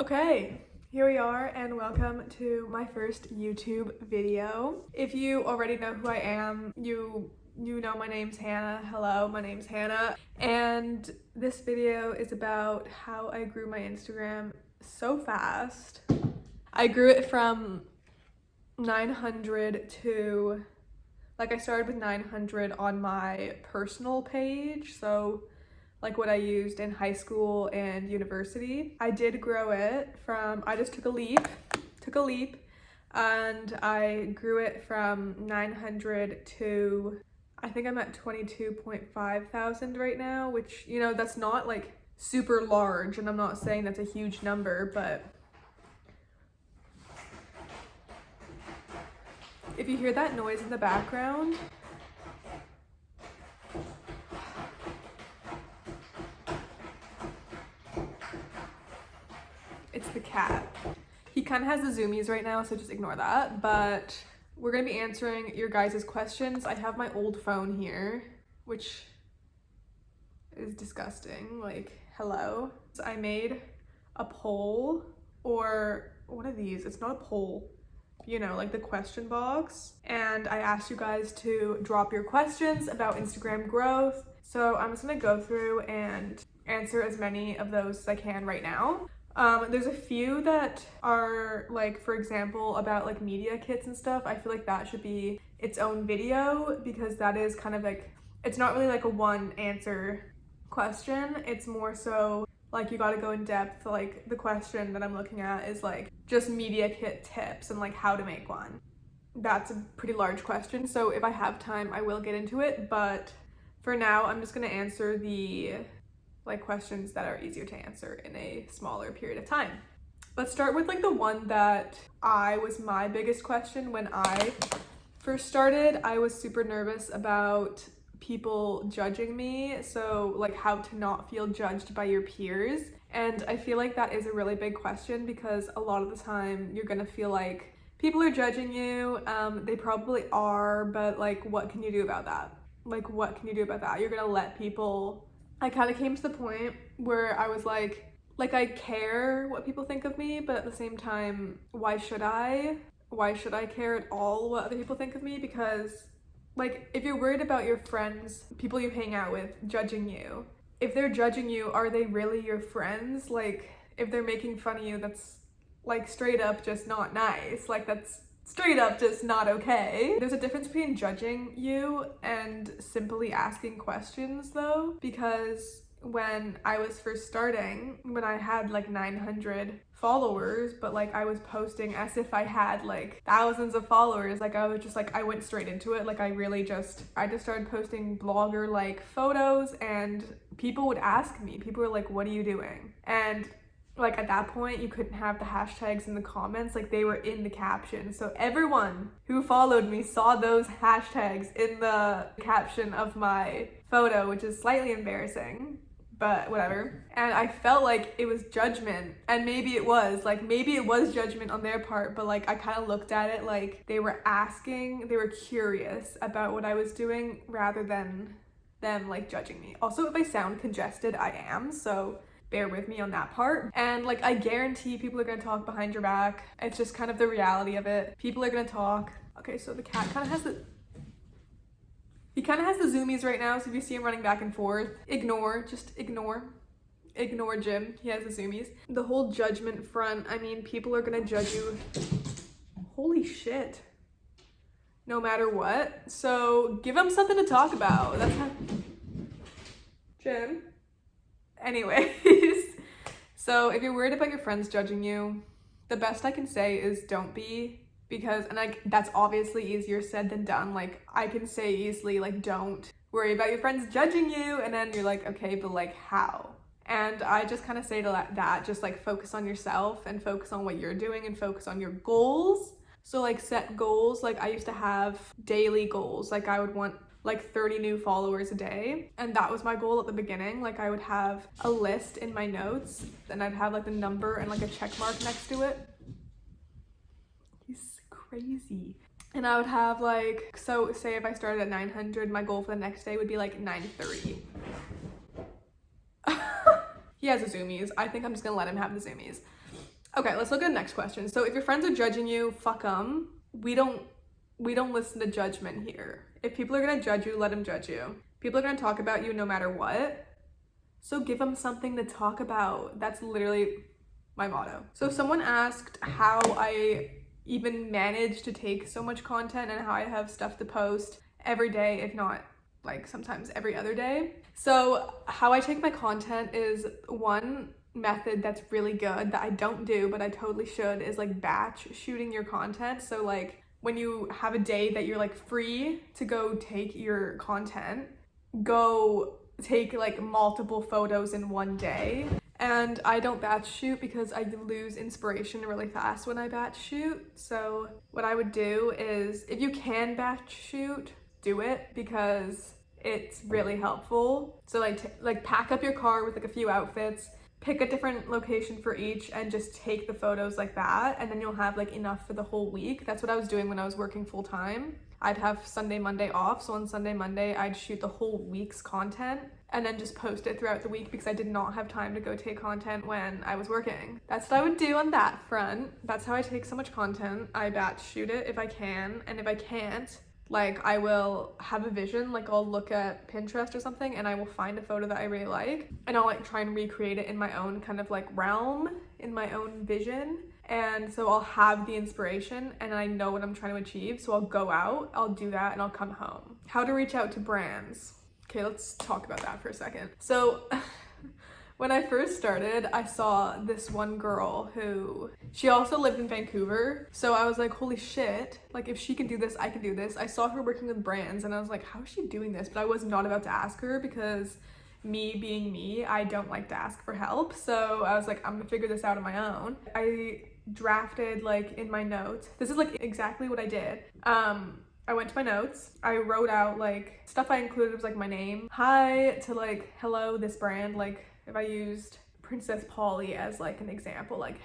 Okay, here we are and welcome to my first YouTube video. If you already know who I am, you know my name's Hannah. Hello, my name's Hannah. And this video is about how I grew my Instagram so fast. I grew it from 900 to, I started with 900 on my personal page. So like what I used in high school and university. I did grow it from, I just took a leap, and I grew it from 900 to, I think I'm at 22.5 thousand right now, which, you know, that's not like super large, and I'm not saying that's a huge number, but if you hear that noise in the background, it's the cat. He kind of has the zoomies right now, so just ignore that. But we're gonna be answering your guys' questions. I have my old phone here, which is disgusting. Like, hello. So I made a poll, or what are these? It's not a poll. You know, like the question box. And I asked you guys to drop your questions about Instagram growth. So I'm just gonna go through and answer as many of those as I can right now. There's a few that are like, for example, about like media kits and stuff. I feel like that should be its own video because that is kind of like, it's not really like a one answer question. It's more so like you gotta go in depth. Like the question that I'm looking at is like just media kit tips and like how to make one. That's a pretty large question. So if I have time, I will get into it. But for now, I'm just gonna answer the like questions that are easier to answer in a smaller period of time. Let's start with like the one that was my biggest question when I first started. I was super nervous about people judging me, so like how to not feel judged by your peers. And I feel like that is a really big question because a lot of the time you're gonna feel like people are judging you. They probably are, but like what can you do about that? Like what can you do about that? You're gonna let people. I kind of came to the point where I was like I care what people think of me, but at the same time, why should I? Why should I care at all what other people think of me? Because like if you're worried about your friends, people you hang out with, judging you, if they're judging you, are they really your friends? Like if they're making fun of you, that's like straight up just not nice. Like that's straight up just not okay. There's a difference between judging you and simply asking questions though, because when I was first starting, when I had like 900 followers, but like I was posting as if I had like thousands of followers, like I was just like, I went straight into it. Like I just started posting blogger like photos, and people would ask me, people were like, what are you doing? And like at that point you couldn't have the hashtags in the comments, like they were in the caption. So everyone who followed me saw those hashtags in the caption of my photo, which is slightly embarrassing, but whatever. And I felt like it was judgment, and maybe it was judgment on their part, but like I kind of looked at it like they were curious about what I was doing rather than them like judging me. Also, if I sound congested, I am, so bear with me on that part. And like I guarantee people are gonna talk behind your back. It's just kind of the reality of it. People are gonna talk. Okay, so the cat kind of has the zoomies right now, so if you see him running back and forth, ignore Jim. He has the zoomies. The whole judgment front, I mean, people are gonna judge you. Holy shit. No matter what. So give him something to talk about. That's how Jim. Anyways, so if you're worried about your friends judging you, the best I can say is don't be, because, and like that's obviously easier said than done. Like I can say easily like don't worry about your friends judging you, and then you're like, okay, but like how? And I just kind of say to that just like focus on yourself and focus on what you're doing and focus on your goals. So like set goals. Like I used to have daily goals. Like I would want like 30 new followers a day, and that was my goal at the beginning. Like I would have a list in my notes, and I'd have like the number and like a check mark next to it. He's crazy. And I would have like, so say if I started at 900, my goal for the next day would be like 930. He has the zoomies. I think I'm just gonna let him have the zoomies. Okay, let's look at the next question. So if your friends are judging you, fuck them. We don't listen to judgment here. If people are gonna judge you, let them judge you. People are gonna talk about you no matter what. So give them something to talk about. That's literally my motto. So someone asked how I even manage to take so much content and how I have stuff to post every day, if not like sometimes every other day. So how I take my content is one method that's really good that I don't do but I totally should is like batch shooting your content. So like when you have a day that you're like free to go take your content, go take like multiple photos in one day. And I don't batch shoot because I lose inspiration really fast when I batch shoot. So what I would do is, if you can batch shoot, do it because it's really helpful. So like pack up your car with like a few outfits, pick a different location for each and just take the photos like that, and then you'll have like enough for the whole week. That's what I was doing when I was working full time. I'd have Sunday, Monday off. So on Sunday, Monday, I'd shoot the whole week's content and then just post it throughout the week because I did not have time to go take content when I was working. That's what I would do on that front. That's how I take so much content. I batch shoot it if I can, and if I can't, like I will have a vision, like I'll look at Pinterest or something and I will find a photo that I really like and I'll like try and recreate it in my own kind of like realm, in my own vision. And so I'll have the inspiration and I know what I'm trying to achieve. So I'll go out, I'll do that, and I'll come home. How to reach out to brands. Okay, let's talk about that for a second. So when I first started, I saw this one girl who, she also lived in Vancouver. So I was like, holy shit, like if she can do this, I can do this. I saw her working with brands and I was like, how is she doing this? But I was not about to ask her because me being me, I don't like to ask for help. So I was like, I'm gonna figure this out on my own. I drafted like in my notes. This is like exactly what I did. I went to my notes. I wrote out like stuff I included was like my name. Hi to like hello this brand. Like if I used Princess Polly as like an example, like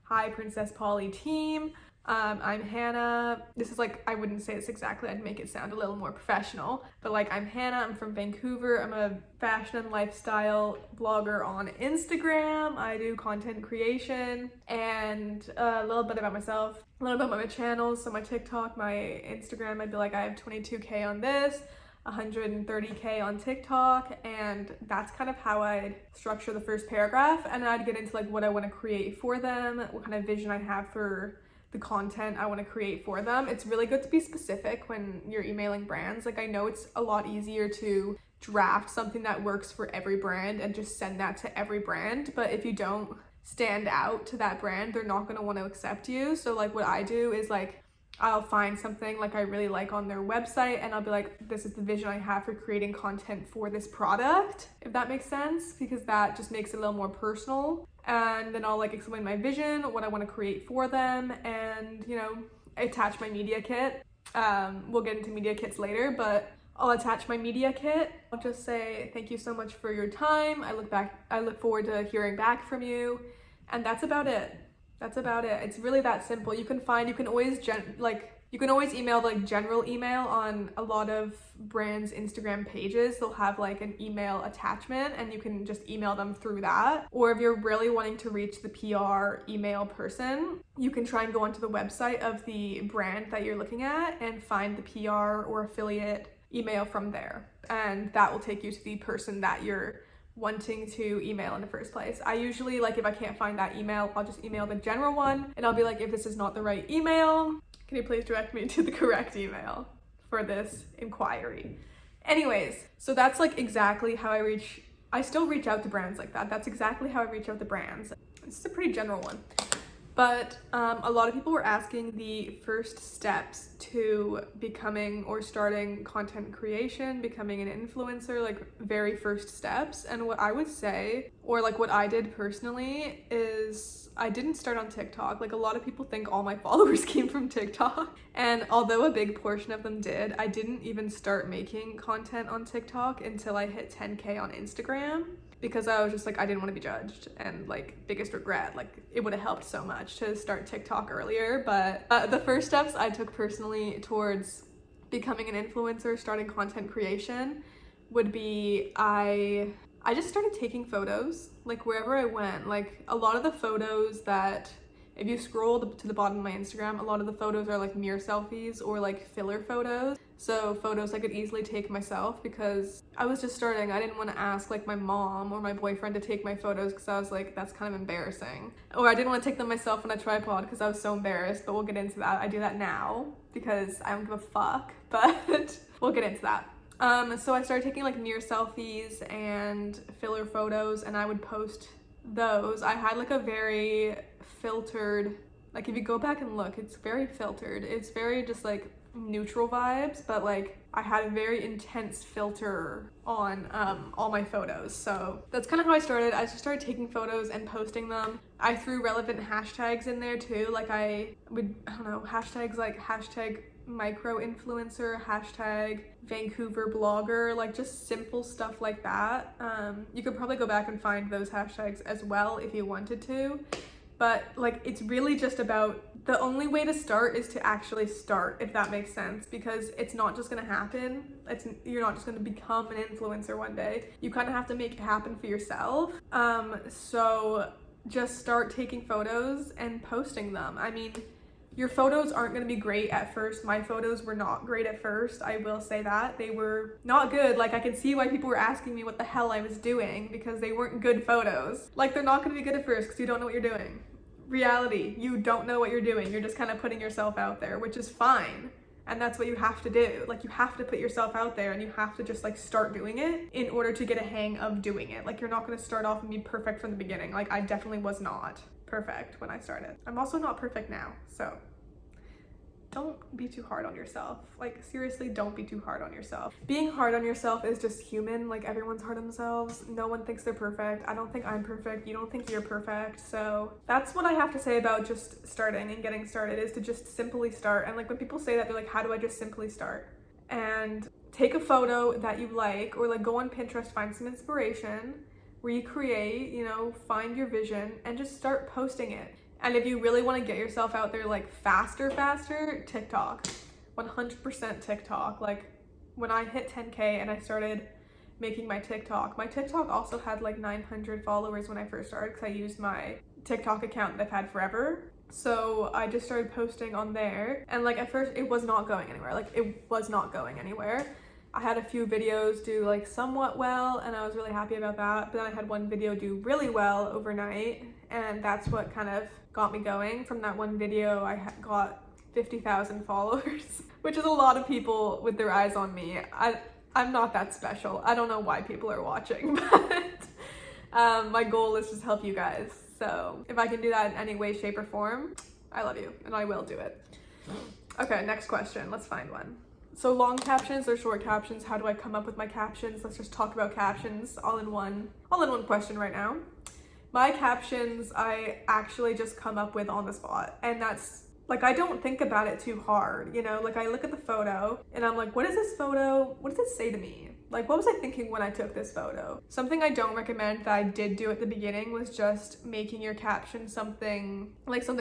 hi Princess Polly team. I'm Hannah. This is like, I wouldn't say this exactly, I'd make it sound a little more professional, but like I'm Hannah, I'm from Vancouver, I'm a fashion and lifestyle blogger on Instagram, I do content creation, and a little bit about myself, a little bit about my channels, so my TikTok, my Instagram, I'd be like I have 22k on this, 130k on TikTok, and that's kind of how I'd structure the first paragraph, and I'd get into like what I want to create for them, what kind of vision I have for the content I want to create for them. It's really good to be specific when you're emailing brands. Like I know it's a lot easier to draft something that works for every brand and just send that to every brand, but if you don't stand out to that brand, they're not going to want to accept you. So like what I do is like I'll find something like I really like on their website and I'll be like, this is the vision I have for creating content for this product, if that makes sense, because that just makes it a little more personal. And then I'll like explain my vision, what I want to create for them, and you know, attach my media kit. We'll get into media kits later, but I'll attach my media kit. I'll just say thank you so much for your time. I look forward to hearing back from you, and that's about it. That's about it. It's really that simple. You can always email like general email on a lot of brands' Instagram pages. They'll have like an email attachment and you can just email them through that. Or if you're really wanting to reach the PR email person, you can try and go onto the website of the brand that you're looking at and find the PR or affiliate email from there. And that will take you to the person that you're wanting to email in the first place. I usually, like if I can't find that email, I'll just email the general one and I'll be like, if this is not the right email, can you please direct me to the correct email for this inquiry? Anyways, so that's like exactly how I still reach out to brands like that. That's exactly how I reach out to brands. It's a pretty general one. But a lot of people were asking the first steps to becoming or starting content creation, becoming an influencer, like very first steps. And what I would say, or like what I did personally, is I didn't start on TikTok. Like a lot of people think all my followers came from TikTok. And although a big portion of them did, I didn't even start making content on TikTok until I hit 10K on Instagram. Because I was just like, I didn't want to be judged, and like biggest regret, like it would have helped so much to start TikTok earlier. But the first steps I took personally towards becoming an influencer, starting content creation, would be I just started taking photos like wherever I went. Like a lot of the photos that If you scroll to the bottom of my Instagram, a lot of the photos are like mirror selfies or like filler photos. So photos I could easily take myself because I was just starting. I didn't want to ask like my mom or my boyfriend to take my photos because I was like, that's kind of embarrassing. Or I didn't want to take them myself on a tripod because I was so embarrassed, but we'll get into that. I do that now because I don't give a fuck, but we'll get into that. So I started taking like mirror selfies and filler photos, and I would post those. I had like a very filtered, like if you go back and look, it's very filtered. It's very just like neutral vibes, but like I had a very intense filter on all my photos. So that's kind of how I started. I just started taking photos and posting them. I threw relevant hashtags in there too. Like I don't know, hashtags like hashtag micro influencer, hashtag Vancouver blogger, like just simple stuff like that. You could probably go back and find those hashtags as well if you wanted to, but like it's really just about, the only way to start is to actually start, if that makes sense, because it's not just gonna happen. You're not just gonna become an influencer one day. You kind of have to make it happen for yourself. So just start taking photos and posting them. I mean, your photos aren't going to be great at first. My photos were not great at first. I will say that. They were not good. Like I could see why people were asking me what the hell I was doing, because they weren't good photos. Like they're not going to be good at first because you don't know what you're doing. Reality, you don't know what you're doing. You're just kind of putting yourself out there, which is fine. And that's what you have to do. Like you have to put yourself out there and you have to just like start doing it in order to get a hang of doing it. Like you're not going to start off and be perfect from the beginning. Like I definitely was not perfect when I started. I'm also not perfect now, so don't be too hard on yourself. Like seriously, don't be too hard on yourself. Being hard on yourself is just human. Like everyone's hard on themselves. No one thinks they're perfect. I don't think I'm perfect. You don't think you're perfect. So that's what I have to say about just starting and getting started, is to just simply start. And like when people say that, they're like, how do I just simply start? And take a photo that you like, or like go on Pinterest, find some inspiration, recreate, you know, find your vision and just start posting it. And if you really want to get yourself out there like faster, TikTok, 100% TikTok. Like when I hit 10K and I started making my TikTok also had like 900 followers when I first started, because I used my TikTok account that I've had forever. So I just started posting on there, and like at first it was not going anywhere. I had a few videos do like somewhat well, and I was really happy about that. But then I had one video do really well overnight, and that's what kind of got me going. From that one video, I got 50,000 followers, which is a lot of people with their eyes on me. I'm not that special. I don't know why people are watching, but my goal is just to help you guys. So if I can do that in any way, shape, or form, I love you, and I will do it. Okay, next question. Let's find one. So long captions or short captions? How do I come up with my captions? Let's just talk about captions all in one question right now. My captions, I actually just come up with on the spot, and that's like, I don't think about it too hard, you know? Like I look at the photo and I'm like, what is this photo? What does it say to me? Like, what was I thinking when I took this photo? Something I don't recommend that I did do at the beginning was just making your caption something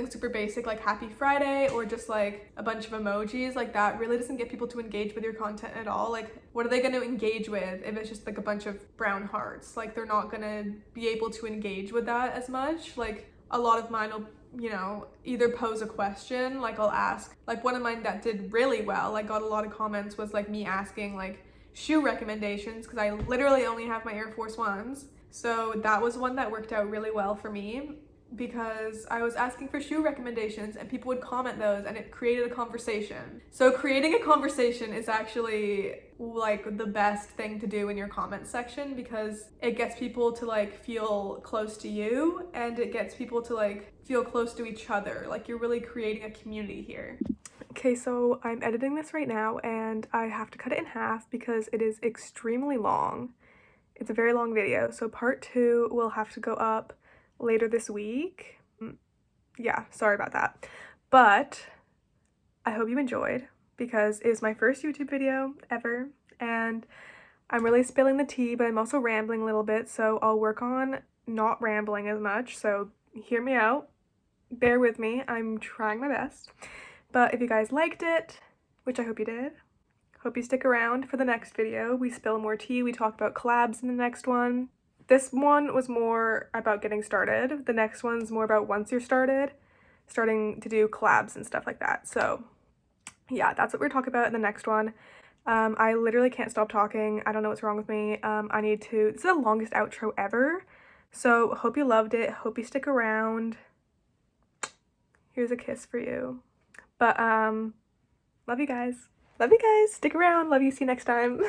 super basic, like Happy Friday, or just like a bunch of emojis. Like that really doesn't get people to engage with your content at all. Like what are they going to engage with if it's just like a bunch of brown hearts? Like they're not going to be able to engage with that as much. Like a lot of mine will, you know, either pose a question, like I'll ask, like one of mine that did really well, I got a lot of comments, was like me asking like shoe recommendations, because I literally only have my Air Force Ones. So that was one that worked out really well for me, because I was asking for shoe recommendations and people would comment those, and it created a conversation. So creating a conversation is actually like the best thing to do in your comment section, because it gets people to like feel close to you, and it gets people to like feel close to each other. Like you're really creating a community here. Okay, so I'm editing this right now and I have to cut it in half because it is extremely long. It's a very long video, so part 2 will have to go up later this week. Yeah, sorry about that. But I hope you enjoyed, because it was my first YouTube video ever, and I'm really spilling the tea, but I'm also rambling a little bit, so I'll work on not rambling as much, so hear me out. Bear with me, I'm trying my best. But if you guys liked it, which I hope you did, hope you stick around for the next video. We spill more tea, we talk about collabs in the next one. This one was more about getting started. The next one's more about once you're started. starting to do collabs and stuff like that. So yeah, that's what we're talking about in the next one. I literally can't stop talking. I don't know what's wrong with me. This is the longest outro ever. So hope you loved it. Hope you stick around. Here's a kiss for you. But love you guys. Love you guys. Stick around. Love you. See you next time.